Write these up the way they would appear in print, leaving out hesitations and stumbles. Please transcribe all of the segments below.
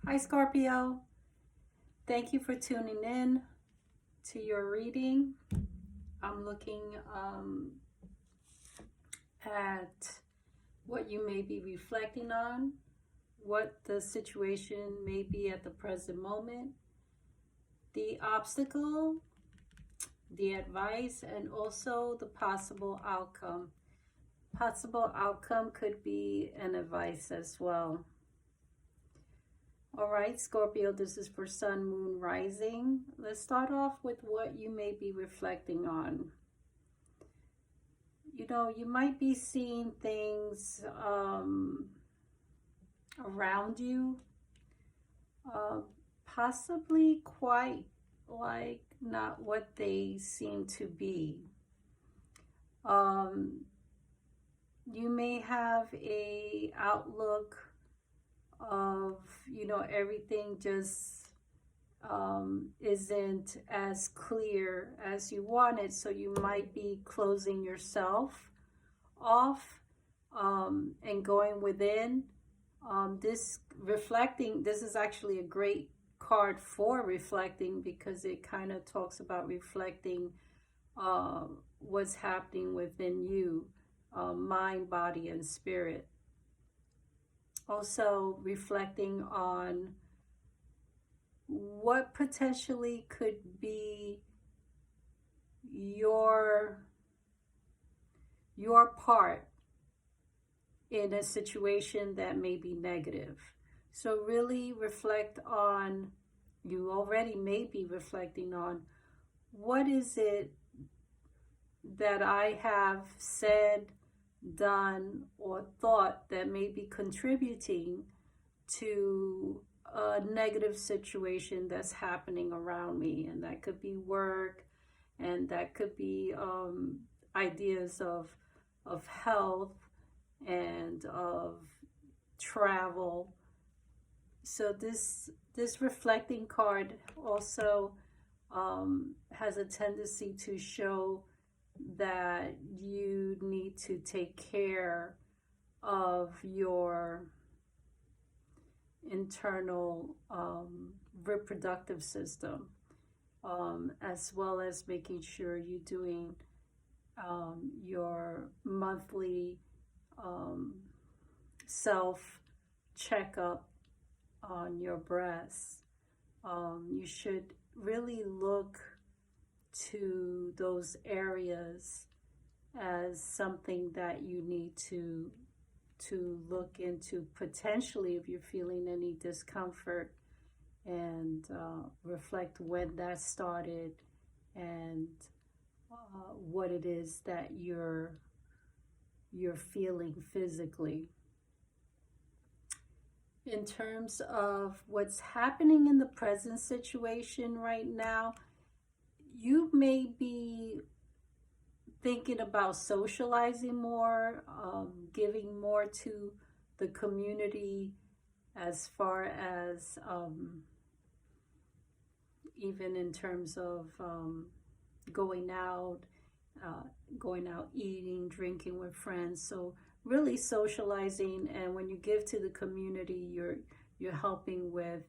Hi, Scorpio. Thank you for tuning in to your reading. I'm looking at what you may be reflecting on, what the situation may be at the present moment, the obstacle, the advice, and also the possible outcome. Possible outcome could be an advice as well. All right, Scorpio, this is for Sun, Moon, Rising. Let's start off with what you may be reflecting on. You might be seeing things around you, uh, possibly quite like not what they seem to be. You may have a outlook of everything just isn't as clear as you wanted, so you might be closing yourself off and going within. This is actually a great card for reflecting, because it kind of talks about reflecting what's happening within you, mind, body, and spirit. Also reflecting on what potentially could be your part in a situation that may be negative. So really reflect on, you already may be reflecting on, what is it that I have said, done, or thought that may be contributing to a negative situation that's happening around me. And that could be work, and that could be ideas of health and of travel. So this reflecting card also has a tendency to show that you need to take care of your internal reproductive system, as well as making sure you're doing your monthly self checkup on your breasts. You should really look to those areas as something that you need to look into, potentially, if you're feeling any discomfort, and reflect when that started, and what it is that you're feeling physically. In terms of what's happening in the present situation right now, you may be thinking about socializing more, giving more to the community, as far as even in terms of going out eating, drinking with friends. So really socializing, and when you give to the community, you're helping with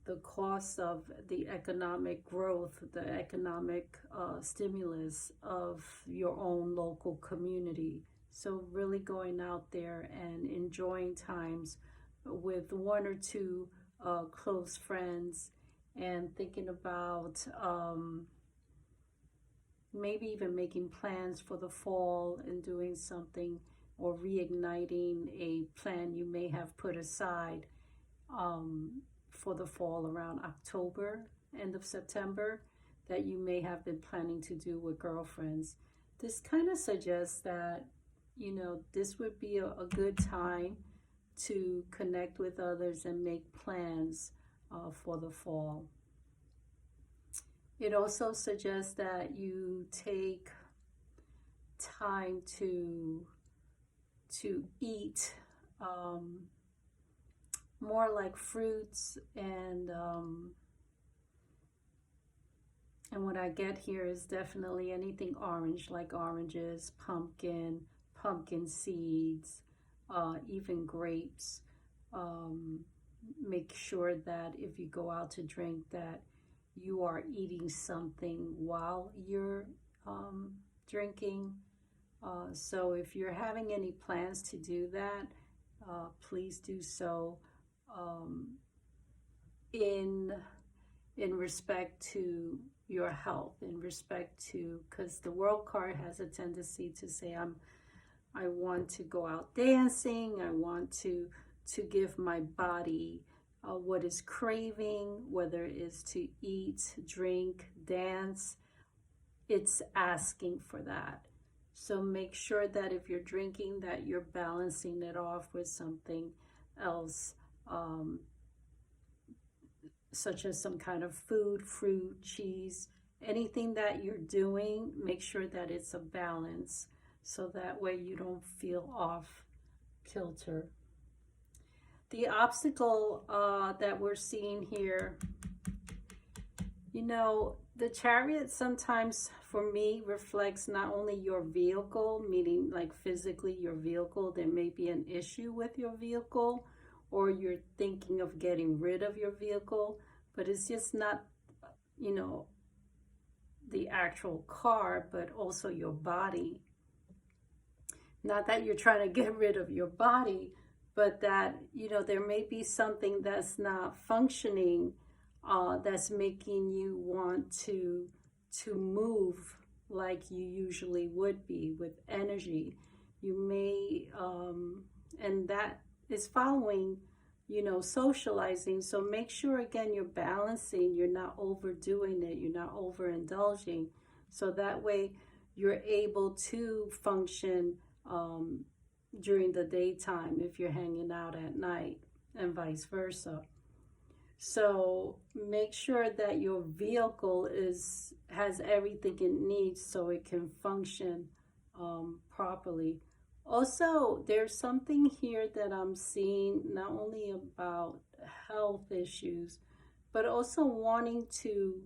the cost of the economic growth, the economic stimulus of your own local community. So really going out there and enjoying times with one or two close friends, and thinking about maybe even making plans for the fall and doing something, or reigniting a plan you may have put aside for the fall around October, end of September, that you may have been planning to do with girlfriends. This kind of suggests that, this would be a good time to connect with others and make plans for the fall. It also suggests that you take time to eat more like fruits, and what I get here is definitely anything orange, like oranges, pumpkin, pumpkin seeds, even grapes. Make sure that if you go out to drink, that you are eating something while you're drinking. So if you're having any plans to do that, please do so um, in respect to your health, in respect to, because the world card has a tendency to say, I want to go out dancing, I want to give my body what is craving, whether it is to eat, drink, dance. It's asking for that. So make sure that if you're drinking, that you're balancing it off with something else, such as some kind of food, fruit, cheese, anything that you're doing. Make sure that it's a balance, so that way you don't feel off kilter. The obstacle that we're seeing here, the Chariot sometimes for me reflects not only your vehicle, meaning like physically your vehicle. There may be an issue with your vehicle, or you're thinking of getting rid of your vehicle, but it's just not, the actual car, but also your body. Not that you're trying to get rid of your body, but that, there may be something that's not functioning, that's making you want to move like you usually would be, with energy. You may, and that is following, socializing. So make sure, again, you're balancing, you're not overdoing it, you're not overindulging. So that way you're able to function during the daytime if you're hanging out at night, and vice versa. So make sure that your vehicle has everything it needs so it can function properly. Also, there's something here that I'm seeing, not only about health issues, but also wanting to,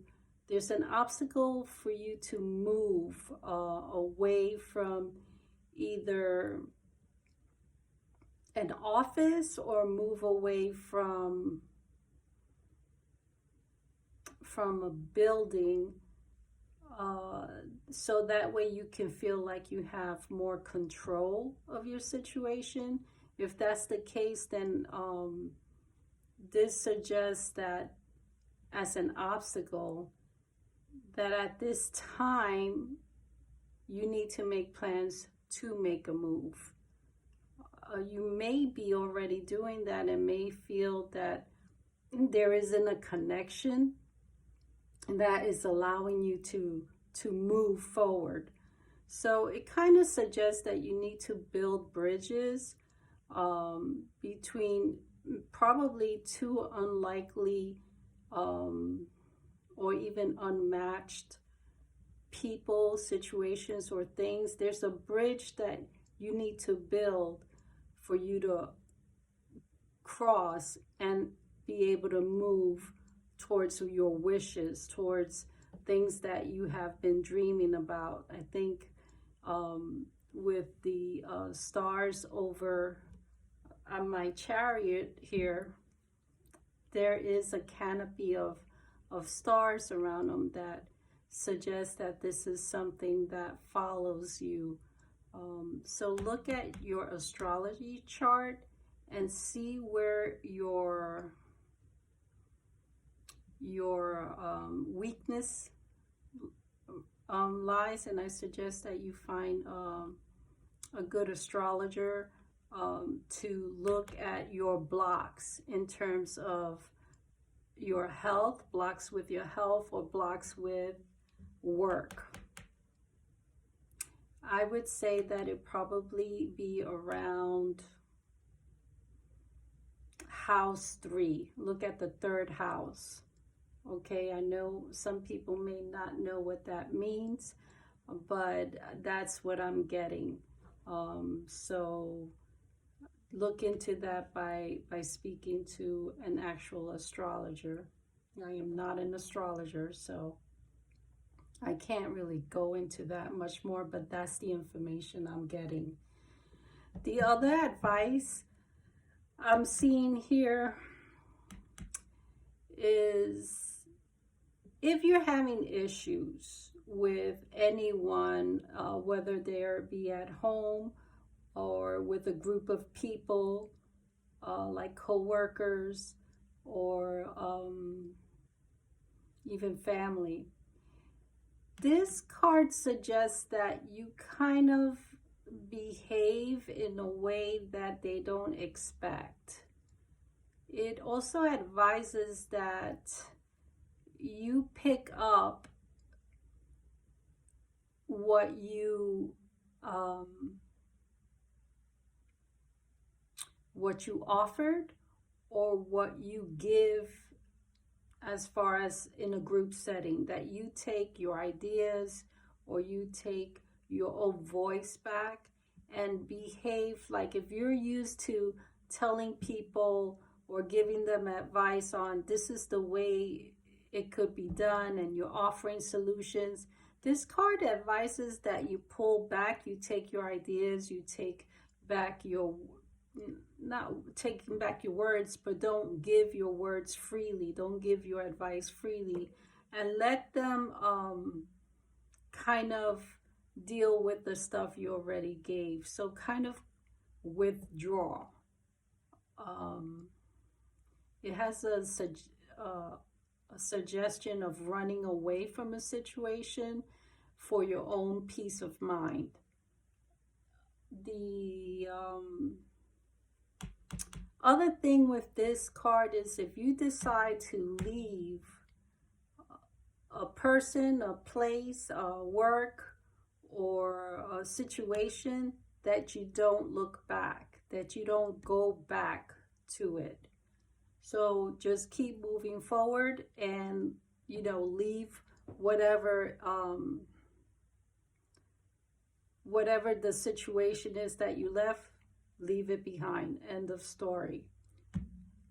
there's an obstacle for you to move away from either an office, or move away from a building, so that way you can feel like you have more control of your situation. If that's the case, then this suggests that as an obstacle, that at this time you need to make plans to make a move. You may be already doing that and may feel that there isn't a connection that is allowing you to move forward. So it kind of suggests that you need to build bridges between probably two unlikely or even unmatched people, situations, or things. There's a bridge that you need to build for you to cross and be able to move towards your wishes, towards things that you have been dreaming about. I think with the stars over on my chariot here, there is a canopy of stars around them that suggests that this is something that follows you. So look at your astrology chart and see where your weakness lies, and I suggest that you find a good astrologer to look at your blocks in terms of your health, blocks with your health, or blocks with work. I would say that it probably be around house 3. Look at the 3rd house. Okay, I know some people may not know what that means, but that's what I'm getting. So look into that by speaking to an actual astrologer. I am not an astrologer, so I can't really go into that much more, but that's the information I'm getting. The other advice I'm seeing here is if you're having issues with anyone, whether they be at home or with a group of people, like coworkers or even family, this card suggests that you kind of behave in a way that they don't expect. It also advises that you pick up what you offered or what you give, as far as in a group setting, that you take your ideas or you take your own voice back and behave like, if you're used to telling people or giving them advice on this is the way it could be done and you're offering solutions, this card advises that you pull back, you take your ideas, you take back your, not taking back your words, but don't give your words freely, don't give your advice freely, and let them kind of deal with the stuff you already gave. So kind of withdraw. It has a suggestion of running away from a situation for your own peace of mind. The other thing with this card is if you decide to leave a person, a place, work, or a situation, that you don't look back, that you don't go back to it. So just keep moving forward and, leave whatever whatever the situation is that you left, leave it behind. End of story.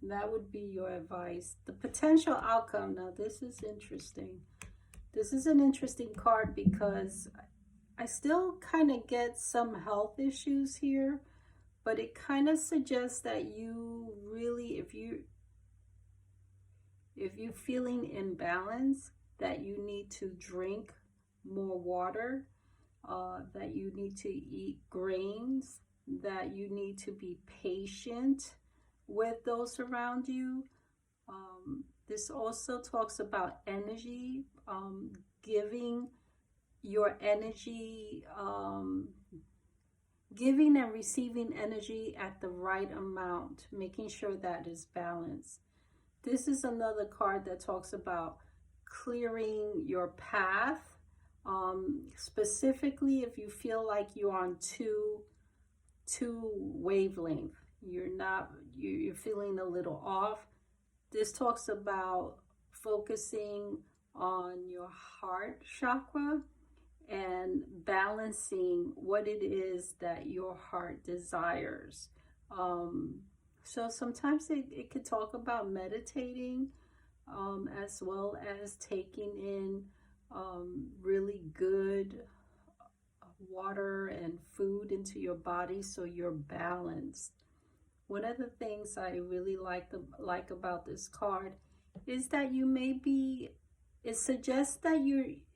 That would be your advice. The potential outcome. Now, this is interesting. This is an interesting card because I still kind of get some health issues here, but it kind of suggests that you really, if you're feeling imbalanced, that you need to drink more water, that you need to eat grains, that you need to be patient with those around you. This also talks about energy, giving your energy, giving and receiving energy at the right amount, making sure that is balanced. This is another card that talks about clearing your path, specifically if you feel like you're on two wavelength, you're feeling a little off. This talks about focusing on your heart chakra and balancing what it is that your heart desires. So sometimes it could talk about meditating, as well as taking in really good water and food into your body so you're balanced. One of the things I really like about this card is that it suggests that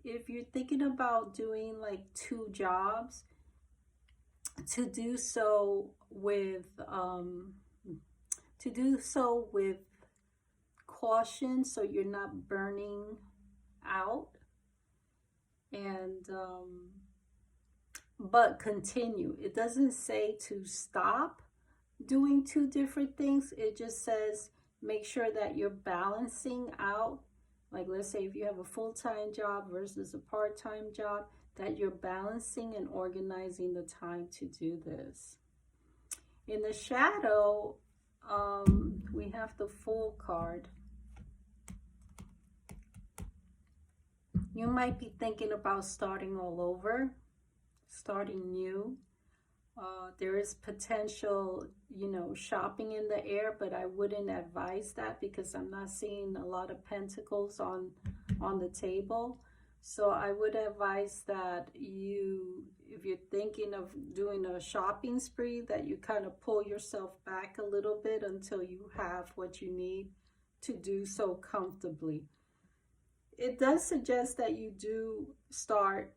if you're thinking about doing like 2 jobs, to do so with caution, so you're not burning out, and but continue. It doesn't say to stop doing 2 different things. It just says make sure that you're balancing out. Like, let's say if you have a full-time job versus a part-time job, that you're balancing and organizing the time to do this. In the shadow, we have the Fool card. You might be thinking about starting all over, starting new. There is potential, shopping in the air, but I wouldn't advise that because I'm not seeing a lot of pentacles on the table. So I would advise that if you're you're thinking of doing a shopping spree, that you kind of pull yourself back a little bit until you have what you need to do so comfortably. It does suggest that you do start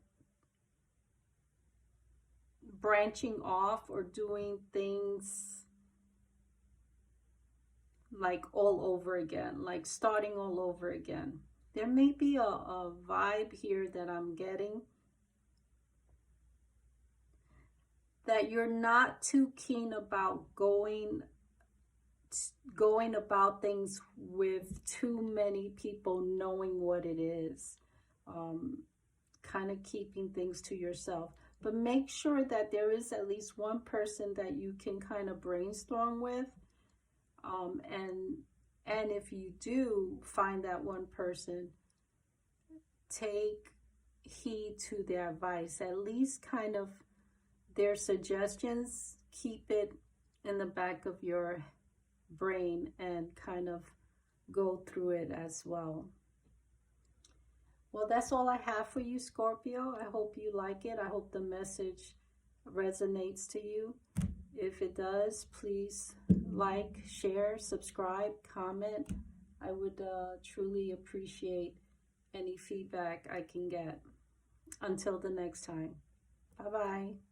branching off or doing things like all over again, like starting all over again. There may be a vibe here that I'm getting, that you're not too keen about going about things with too many people knowing what it is. Kind of keeping things to yourself. But make sure that there is at least one person that you can kind of brainstorm with. And if you do find that one person, take heed to their advice. At least kind of their suggestions, keep it in the back of your brain and kind of go through it as well. Well, that's all I have for you, Scorpio. I hope you like it. I hope the message resonates to you. If it does, please like, share, subscribe, comment. I would truly appreciate any feedback I can get. Until the next time. Bye-bye.